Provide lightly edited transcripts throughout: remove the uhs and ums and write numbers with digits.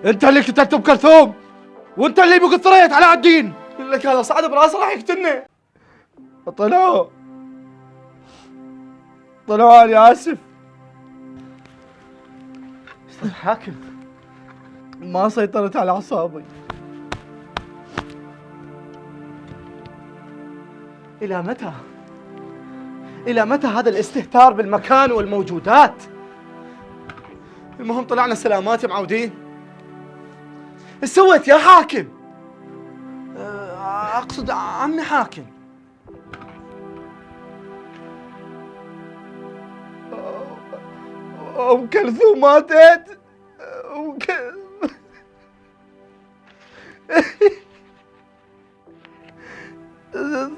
انت اللي قتلت ام كلثوم، وانت اللي بقيت ثريت علاء الدين. لك هذا صعد براسه راح يقتلنا. طلعوا انا اسف. استاذ حاكم، ما سيطرت على اعصابي. الى متى؟ الى متى هذا الاستهتار بالمكان والموجودات؟ المهم طلعنا سلامات يا معودين. ايش سويت يا حاكم؟ اقصد عمي حاكم. ام كلثوم ماتت.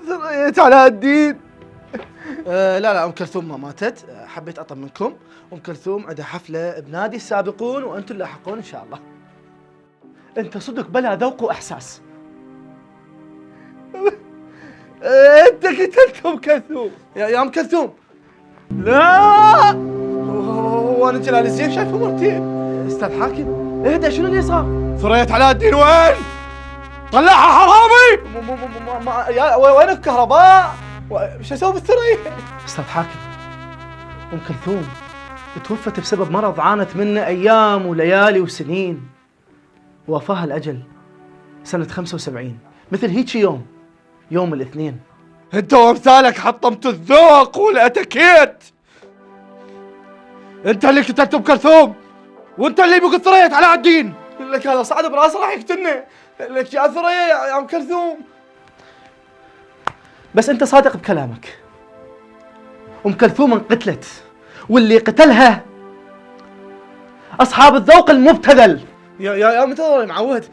ثريت علاء الدين. لا ام كلثوم ما ماتت. حبيت اطمنكم، ام كلثوم عندها حفله بنادي السابقون وانتم لاحقون ان شاء الله. انت صدق بلا ذوق واحساس. انت قتلت ام كلثوم. يا ام كلثوم. لا، وانا جلال الزين شايفه مرتين. استاذ حاكم اهدى، شنو اللي صار؟ ثريت علاء الدين وين؟ طلعها حرامي. وين الكهرباء؟ شو اسوي بالثريا؟ استاذ حاكم، ام كلثوم توفت بسبب مرض عانت منه ايام وليالي وسنين، وافاها الاجل سنه 75 مثل هيك يوم الاثنين. انت وامثالك حطمت الذوق والاتيكيت. انت اللي قتلت ام كلثوم، وانت اللي بقيت ثريت علاء الدين. لك هذا صعد براسه راح يقتلنا. لك يا ثريا يا ام كلثوم. بس انت صادق بكلامك. ام كلثوم انقتلت، واللي قتلها اصحاب الذوق المبتذل. يا منتظر يا معود.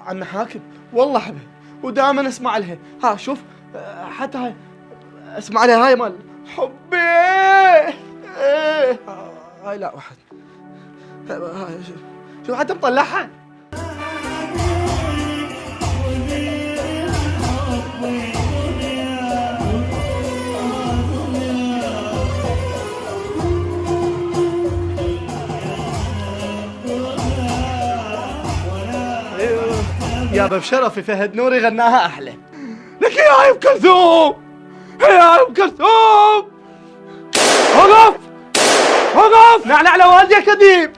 عم حاكم والله حبه ودائما اسمع لها. ها شوف، حتى هاي اسمع لها، هاي مال حبي. هاي لا واحد. هاي شوف حتى مطلعها. يابا بشرفي فهد نوري غناها احلى. لك يا ام كلثوم، يا ام كلثوم، وقف. نعنع على والدي يا كذيب.